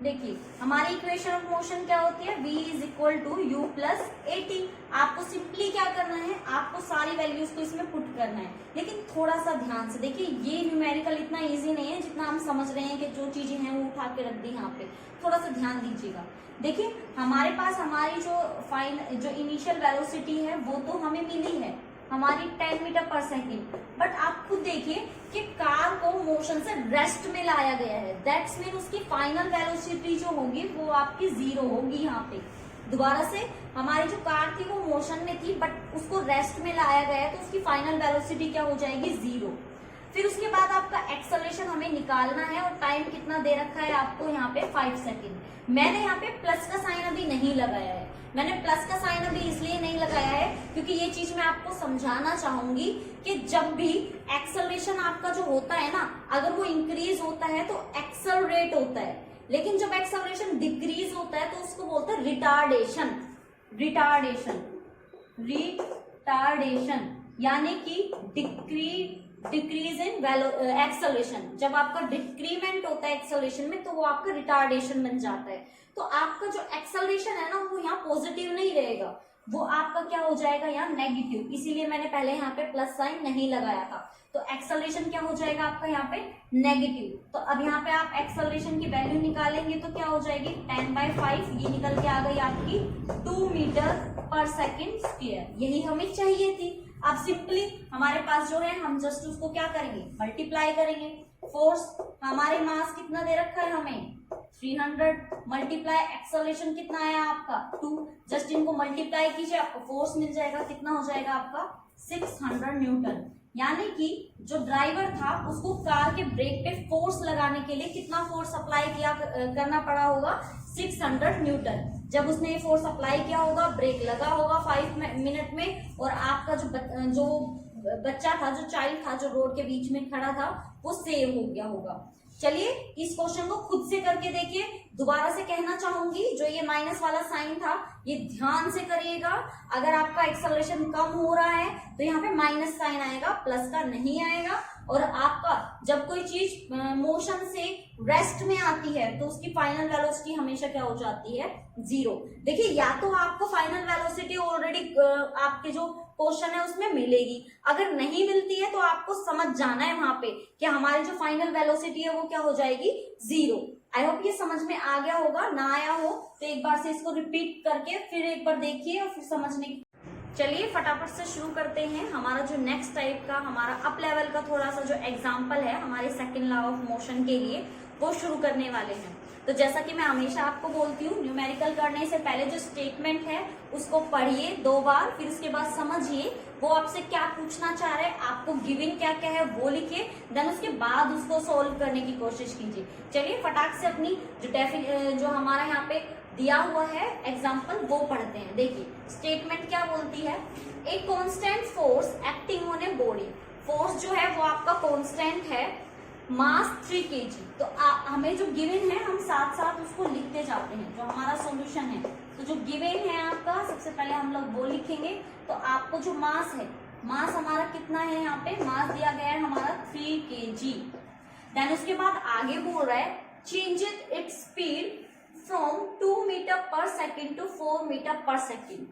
देखिए हमारी इक्वेशन ऑफ मोशन क्या होती है, v = u+at। आपको सिंपली क्या करना है, आपको सारी वैल्यूज को इसमें पुट करना है, लेकिन थोड़ा सा ध्यान से देखिए, ये न्यूमेरिकल इतना इजी नहीं है जितना हम समझ रहे हैं कि जो चीजें हैं वो उठा के रख दी यहाँ पे। थोड़ा सा ध्यान दीजिएगा। देखिए हमारे पास हमारी जो इनिशियल वेलोसिटी है वो तो हमें मिली है, हमारी 10 मीटर पर सेकेंड, बट आप खुद देखिए कि कार को मोशन से रेस्ट में लाया गया है, दैट्स मीन उसकी फाइनल वेलोसिटी जो होगी वो आपकी 0 होगी। यहाँ पे दोबारा से हमारी जो कार थी वो मोशन में थी बट उसको रेस्ट में लाया गया है, तो उसकी फाइनल वेलोसिटी क्या हो जाएगी, 0। फिर उसके बाद आपका एक्सेलरेशन हमें निकालना है और टाइम कितना दे रखा है आपको यहाँ पे 5 सेकेंड। मैंने यहाँ पे प्लस का साइन अभी नहीं लगाया है, मैंने प्लस का साइन अभी इसलिए नहीं लगाया है क्योंकि ये चीज मैं आपको समझाना चाहूंगी कि जब भी एक्सेलरेशन आपका जो होता है ना, अगर वो इंक्रीज होता है तो एक्सेलरेट होता है, लेकिन जब एक्सेलरेशन डिक्रीज होता है तो उसको बोलते हैं रिटार्डेशन, यानी कि डिक्रीज इन एक्सेलरेशन। जब आपका डिक्रीमेंट होता है एक्सेलरेशन में तो वो आपका रिटार्डेशन बन जाता है। तो आपका जो एक्सेलरेशन है ना वो यहाँ पॉजिटिव नहीं रहेगा, वो आपका क्या हो जाएगा यहाँ नेगेटिव, इसीलिए मैंने पहले यहाँ पे प्लस साइन नहीं लगाया था। तो एक्सेलरेशन क्या हो जाएगा आपका यहाँ पे नेगेटिव। तो अब यहाँ पे आप एक्सेलरेशन की वैल्यू निकालेंगे तो क्या हो जाएगी, 10/5, ये निकल के आ गई आपकी 2 मीटर पर सेकेंड स्क्वायर, यही हमें चाहिए थी। अब सिंपली हमारे पास जो है हम जस्ट उसको क्या करेंगे, मल्टीप्लाई करेंगे। फोर्स हमारे मास कितना दे रखा है हमें 300, मल्टीप्लाई एक्सेलरेशन कितना आया आपका 2, जस्ट इनको मल्टीप्लाई कीजिए आपको फोर्स मिल जाएगा, कितना हो जाएगा आपका 600 न्यूटन। यानी कि जो ड्राइवर था उसको कार के ब्रेक पे फोर्स लगाने के लिए कितना फोर्स अप्लाई करना पड़ा होगा, 600 न्यूटन। जब उसने ये फोर्स अप्लाई किया होगा, ब्रेक लगा होगा 5 मिनट में, और आपका जो बच्चा था, जो चाइल्ड था, जो रोड के बीच में खड़ा था, वो सेव हो गया होगा। चलिए इस क्वेश्चन को खुद से करके देखिए। दोबारा से कहना चाहूंगी, जो ये माइनस वाला साइन था ये ध्यान से करिएगा। अगर आपका एक्सेलरेशन कम हो रहा है तो यहाँ पे माइनस साइन आएगा, प्लस का नहीं आएगा। और आपका जब कोई चीज मोशन से रेस्ट में आती है तो उसकी फाइनल वेलोसिटी हमेशा क्या हो जाती है, 0। देखिए या तो आपको फाइनल वेलोसिटी ऑलरेडी आपके जो क्वेश्चन है उसमें मिलेगी, अगर नहीं मिलती है तो आपको समझ जाना है वहां पे कि हमारी जो फाइनल वेलोसिटी है वो क्या हो जाएगी, 0। आई होप ये समझ में आ गया होगा, ना आया हो तो एक बार से इसको रिपीट करके फिर एक बार देखिए और फिर समझने की। चलिए फटाफट से शुरू करते हैं। हमारा जो नेक्स्ट टाइप का हमारा अप लेवल का थोड़ा सा जो एग्जाम्पल है हमारे सेकंड लॉ ऑफ मोशन के लिए, वो शुरू करने वाले हैं। तो जैसा कि मैं हमेशा आपको बोलती हूँ, न्यूमेरिकल करने से पहले जो स्टेटमेंट है उसको पढ़िए 2 बार, फिर उसके बाद समझिए वो आपसे क्या पूछना चाह रहे हैं, आपको गिवन क्या क्या है वो लिखिए, देन उसके बाद उसको सोल्व करने की कोशिश कीजिए। चलिए फटाक से अपनी जो हमारा यहाँ पे दिया हुआ है एग्जाम्पल वो पढ़ते हैं। देखिए स्टेटमेंट क्या बोलती है, a constant force acting on a body. Force जो है वो आपका कांस्टेंट है, मास 3 kg। तो हमें जो गिवन है हम साथ साथ उसको लिखते जाते हैं, जो हमारा सॉल्यूशन है। तो जो गिवन है आपका, सबसे पहले हम लोग वो लिखेंगे। तो आपको जो मास है, मास हमारा कितना है, यहाँ पे मास दिया गया है हमारा 3 kg। देन उसके बाद आगे बोल रहा है change its speed from 2 metre per second to 4 metre per second.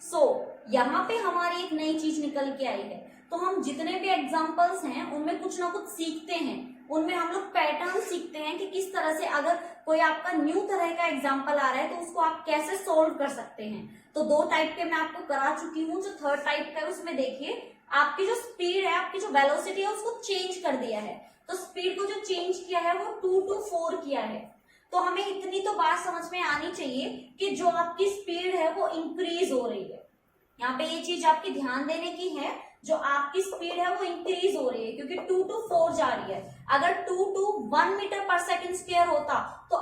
So यहाँ पे हमारी एक नई चीज निकल के आई है। तो हम जितने भी एग्जाम्पल्स हैं उनमें कुछ ना कुछ सीखते हैं, उनमें हम लोग पैटर्न सीखते हैं कि किस तरह से अगर कोई आपका न्यू तरह का एग्जाम्पल आ रहा है तो उसको आप कैसे सोल्व कर सकते हैं। तो 2 टाइप के मैं आपको करा चुकी हूँ। जो थर्ड टाइप का है उसमें देखिए आपकी जो स्पीड है, आपकी जो वेलोसिटी है उसको चेंज कर दिया है। तो स्पीड को जो चेंज किया है वो 2 to 4 किया है। तो हमें इतनी तो बात समझ में आनी चाहिए कि जो आपकी स्पीड है वो इंक्रीज हो रही है। यहाँ पे ये चीज आपकी ध्यान देने की है, जो आपकी स्पीड है वो इंक्रीज हो रही है क्योंकि 2 to 4 जा रही है। अगर 2 to 1 metre per second square होता तो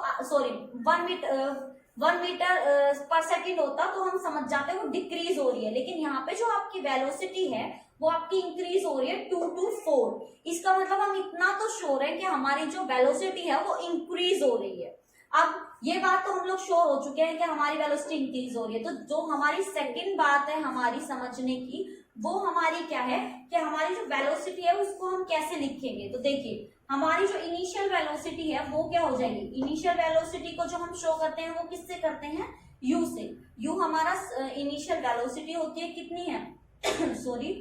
1 मीटर पर सेकेंड होता तो हम समझ जाते वो डिक्रीज हो रही है। लेकिन यहाँ पे जो आपकी वेलोसिटी है वो आपकी इंक्रीज हो रही है 2 to 4। इसका मतलब हम इतना तो श्योर है कि हमारी जो वेलोसिटी है वो इंक्रीज हो रही है। अब ये बात तो हम लोग श्योर हो चुके हैं कि हमारी वेलोसिटी इंक्रीज हो रही है। तो जो हमारी सेकंड बात है हमारी समझने की, वो हमारी क्या है कि हमारी जो वेलोसिटी है उसको हम कैसे लिखेंगे। तो देखिए हमारी जो इनिशियल वेलोसिटी है वो क्या हो जाएगी, इनिशियल वेलोसिटी को जो हम शो करते हैं वो किससे करते हैं, u से। u हमारा इनिशियल वेलोसिटी होती है, कितनी है सॉरी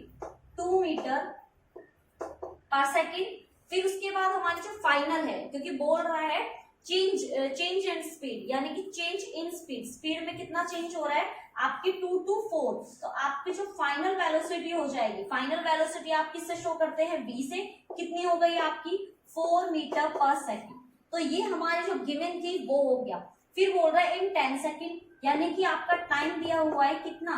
2 मीटर पर सेकेंड। फिर उसके बाद हमारी जो फाइनल है, क्योंकि बोल रहा है चेंज इन स्पीड, यानी कि चेंज इन स्पीड, स्पीड में कितना चेंज हो रहा है आपकी 2 to 4। तो आपकी जो फाइनल वेलोसिटी हो जाएगी, फाइनल वेलोसिटी आप किससे शो करते हैं, v से। कितनी हो गई आपकी 4 मीटर पर सेकेंड। तो ये हमारी जो गिवन थी वो हो गया। फिर बोल रहा है इन 10 सेकेंड, यानी कि आपका टाइम दिया हुआ है कितना,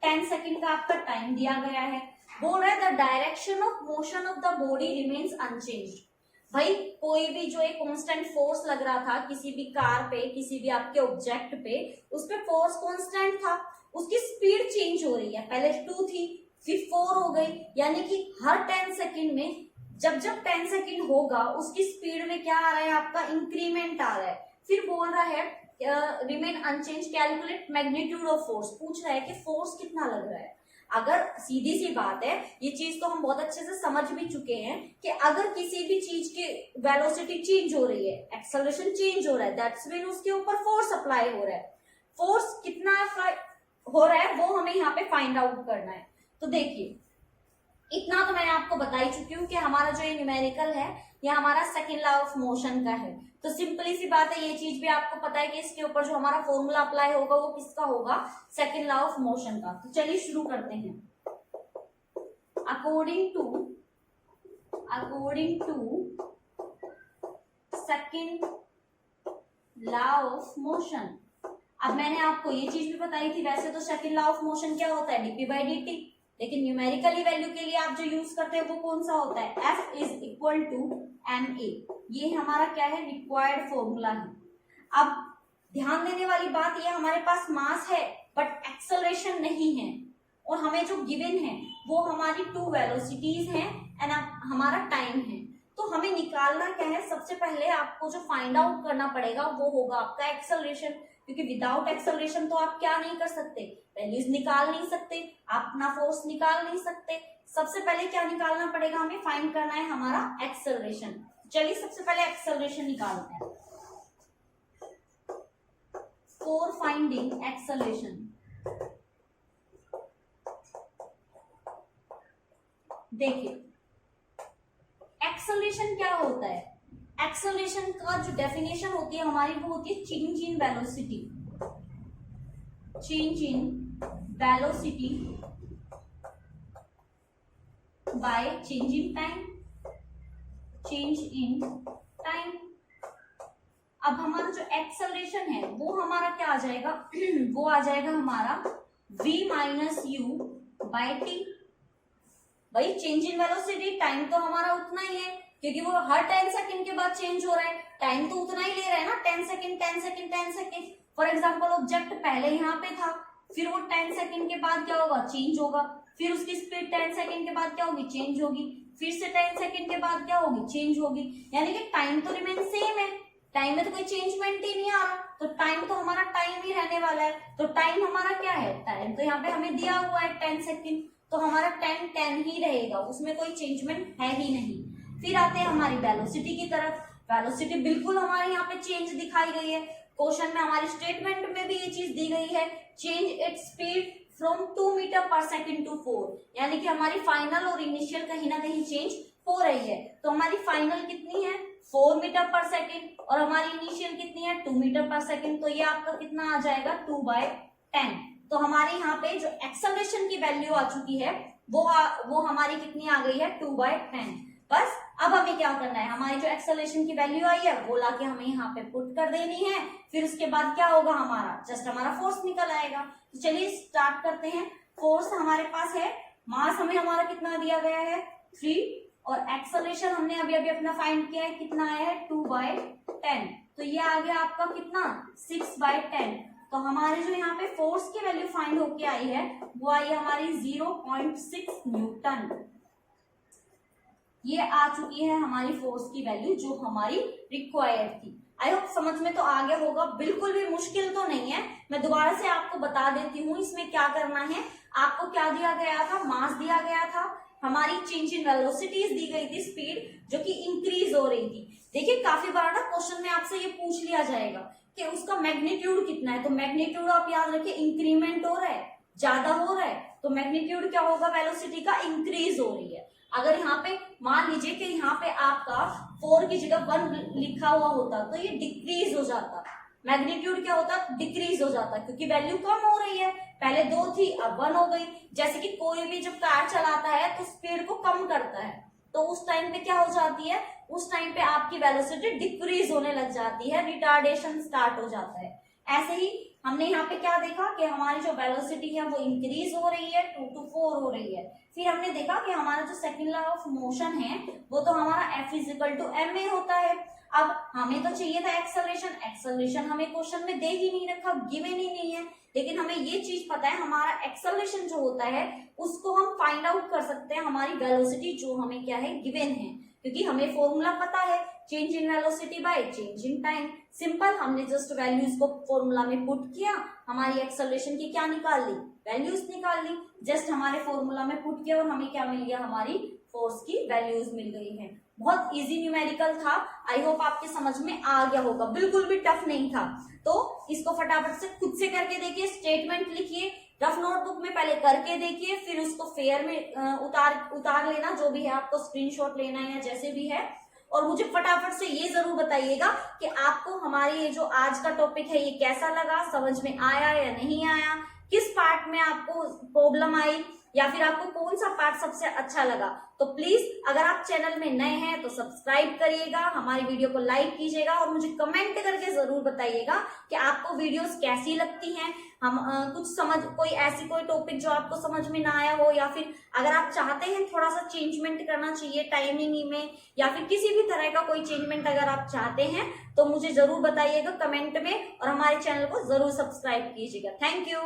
10 सेकेंड का आपका टाइम दिया गया है। बोल रहा है the direction of motion of the body remains unchanged. भाई कोई भी जो एक कांस्टेंट फोर्स लग रहा था किसी भी कार पे, किसी भी आपके ऑब्जेक्ट पे, उस पे फोर्स कांस्टेंट था, उसकी स्पीड चेंज हो रही है। पहले 2 थी फिर 4 हो गई, यानी कि हर 10 सेकेंड में जब 10 सेकेंड होगा उसकी स्पीड में क्या आ रहा है, आपका इंक्रीमेंट आ रहा है। फिर बोल रहा है remain unchange, calculate magnitude of force, पूछ रहा है कि फोर्स कितना लग रहा है। अगर सीधी सी बात है, ये चीज तो हम बहुत अच्छे से समझ भी चुके हैं कि अगर किसी भी चीज की वेलोसिटी चेंज हो रही है, एक्सेलरेशन चेंज हो रहा है, दैट्स मीन उसके ऊपर फोर्स अप्लाई हो रहा है। फोर्स कितना अप्लाई हो रहा है वो हमें यहाँ पे फाइंड आउट करना है। तो देखिए इतना तो मैंने आपको बता ही चुकी हूँ कि हमारा जो ये न्यूमेरिकल है ये हमारा सेकेंड लॉ ऑफ मोशन का है। तो सिंपली सी बात है, ये चीज भी आपको पता है कि इसके ऊपर जो हमारा फॉर्मूला अप्लाई होगा वो किसका होगा, सेकेंड लॉ ऑफ मोशन का। तो चलिए शुरू करते हैं। According to second law of motion. अब मैंने आपको ये चीज भी बताई थी, वैसे तो सेकेंड लॉ ऑफ मोशन क्या होता है, dp by dt, लेकिन न्यूमेरिकली वैल्यू के लिए आप जो यूज करते हैं वो कौन सा होता है, F is equal to ma। ये हमारा क्या है, रिक्वायर्ड फॉर्मूला है। अब ध्यान देने वाली बात, ये हमारे पास मास है बट एक्सेलरेशन नहीं है, और हमें जो गिवन है वो हमारी 2 वेलोसिटीज हैं एंड हमारा टाइम है। तो हमें निकालना क्या है, सबसे पहले आपको जो फाइंड आउट करना पड़ेगा वो होगा आपका एक्सेलरेशन, क्योंकि विदाउट एक्सेलरेशन तो आप क्या नहीं कर सकते, वैल्यूज निकाल नहीं सकते, आप अपना फोर्स निकाल नहीं सकते। सबसे पहले क्या निकालना पड़ेगा, हमें फाइंड करना है हमारा एक्सेलरेशन। चलिए सबसे पहले एक्सेलरेशन निकालते हैं। फॉर फाइंडिंग एक्सेलरेशन, देखिए एक्सेलरेशन क्या होता है, एक्सेलरेशन का जो डेफिनेशन होती है हमारी वो होती है change in velocity, change in velocity by change in time, change in time. अब हमारा जो एक्सेलरेशन है वो हमारा क्या आ जाएगा वो आ जाएगा हमारा v minus you by T. भाई चेंज इन वेलोसिटी टाइम तो हमारा उतना ही है क्योंकि वो हर 10 सेकंड के बाद चेंज हो रहा है, टाइम तो उतना ही ले रहा है ना, 10 second 10 second 10 second. For example object पहले यहाँ पे था, फिर वो 10 सेकंड के बाद क्या होगा, चेंज होगा, फिर उसकी स्पीड 10 सेकंड के बाद क्या होगी, चेंज होगी, फिर से 10 सेकंड के बाद क्या होगी, चेंज होगी। यानी कि टाइम तो रिमेन सेम है, टाइम में तो कोई चेंजमेंट ही नहीं आ रहा, तो टाइम तो हमारा टाइम ही रहने वाला है। तो टाइम हमारा क्या है, टाइम तो यहाँ पे हमें दिया हुआ है 10 सेकंड, तो हमारा 10 10 ही रहेगा, उसमें कोई चेंजमेंट है ही नहीं। फिर आते हैं हमारी वेलोसिटी की तरफ। वेलोसिटी बिल्कुल हमारे यहाँ पे चेंज दिखाई गई है, क्वेश्चन में हमारी स्टेटमेंट में भी ये चीज दी गई है, change its speed from 2 metre per second to 4, यानी कि हमारी फाइनल और इनिशियल कहीं ना कहीं चेंज हो रही है। तो हमारी फाइनल कितनी है 4 मीटर पर सेकेंड और हमारी इनिशियल कितनी है 2 मीटर पर सेकेंड, तो ये आपका कितना आ जाएगा 2/10। तो हमारे यहाँ पे जो एक्सेलरेशन की वैल्यू आ चुकी है वो हमारी कितनी आ गई है 2/10। बस अब हमें क्या करना है, हमारी जो एक्सेलरेशन की वैल्यू आई है वो लाके हमें यहाँ पे पुट कर देनी है, फिर उसके बाद क्या होगा, हमारा जस्ट हमारा फोर्स निकल आएगा। तो चलिए स्टार्ट करते हैं। फोर्स हमारे पास है, मास हमें हमारा कितना दिया गया है 3, और एक्सेलरेशन हमने अभी अभी अपना फाइंड किया है, कितना आया है 2/10, तो ये आ गया आपका कितना 6/10। तो हमारे जो यहाँ पे फोर्स की वैल्यू फाइंड होके आई है वो आई हमारी 0.6 न्यूटन। ये आ चुकी है हमारी फोर्स की वैल्यू जो हमारी रिक्वायर्ड थी। आई होप समझ में तो आ गया होगा, बिल्कुल भी मुश्किल तो नहीं है। मैं दोबारा से आपको बता देती हूँ इसमें क्या करना है। आपको क्या दिया गया था, मास दिया गया था, हमारी चेंज इन वेलोसिटीज दी गई थी, स्पीड जो कि इंक्रीज हो रही थी। देखिए काफी बार ना क्वेश्चन में आपसे ये पूछ लिया जाएगा कि उसका मैग्नीट्यूड कितना है, तो मैग्नीट्यूड आप याद रखिए इंक्रीमेंट हो रहा है, ज्यादा हो रहा है, तो मैग्नीट्यूड क्या होगा, वेलोसिटी का इंक्रीज हो रही है। अगर यहाँ पे मान लीजिए कि यहाँ पे आपका 4 की जगह 1 लिखा हुआ होता तो ये डिक्रीज हो जाता, मैग्नीट्यूड क्या होता, डिक्रीज हो जाता, क्योंकि वैल्यू कम हो रही है, पहले 2 थी अब 1 हो गई। जैसे कि कोई भी जब कार चलाता है तो स्पीड को कम करता है, तो उस टाइम पे क्या हो जाती है, उस टाइम पे आपकी वेलोसिटी डिक्रीज होने लग जाती है, रिटार्डेशन स्टार्ट हो जाता है। ऐसे ही हमने यहाँ पे क्या देखा कि हमारी जो वेलोसिटी है वो इंक्रीज हो रही है, 2 to 4 हो रही है। फिर हमने देखा कि हमारा जो सेकंड लॉ ऑफ मोशन है वो तो हमारा F = ma होता है। अब हमें तो चाहिए था एक्सेलरेशन, एक्सेलरेशन हमें क्वेश्चन में दे ही नहीं रखा, गिवन ही नहीं है, लेकिन हमें ये चीज पता है हमारा एक्सेलरेशन जो होता है उसको हम फाइंड आउट कर सकते हैं हमारी वेलोसिटी जो हमें क्या है गिवन है, क्योंकि हमें फॉर्मूला पता है change in velocity by change in time. Simple, हमने जस्ट वैल्यूज को फॉर्मूला में पुट किया, हमारी एक्सेलरेशन की क्या निकाल ली, वैल्यूज निकाल ली, जस्ट हमारे फॉर्मूला में पुट किया और हमें क्या मिल गया, हमारी फोर्स की वैल्यूज मिल गई है। बहुत इजी न्यूमेरिकल था, आई होप आपके समझ में आ गया होगा, बिल्कुल भी टफ नहीं था। तो इसको फटाफट से खुद से करके देखिए, स्टेटमेंट लिखिए, रफ नोटबुक में पहले करके देखिए, फिर उसको फेयर में उतार लेना, जो भी है आपको स्क्रीनशॉट लेना है या जैसे भी है, और मुझे फटाफट से ये जरूर बताइएगा कि आपको हमारी ये जो आज का टॉपिक है ये कैसा लगा, समझ में आया या नहीं आया, किस पार्ट में आपको प्रॉब्लम आई, या फिर आपको कौन सा पार्ट सबसे अच्छा लगा। तो प्लीज अगर आप चैनल में नए हैं तो सब्सक्राइब करिएगा, हमारी वीडियो को लाइक कीजिएगा और मुझे कमेंट करके जरूर बताइएगा कि आपको वीडियोस कैसी लगती हैं। हम कोई ऐसी कोई टॉपिक जो आपको समझ में ना आया हो, या फिर अगर आप चाहते हैं थोड़ा सा चेंजमेंट करना चाहिए टाइमिंग में, या फिर किसी भी तरह का कोई चेंजमेंट अगर आप चाहते हैं तो मुझे जरूर बताइएगा कमेंट में, और हमारे चैनल को जरूर सब्सक्राइब कीजिएगा। Thank you.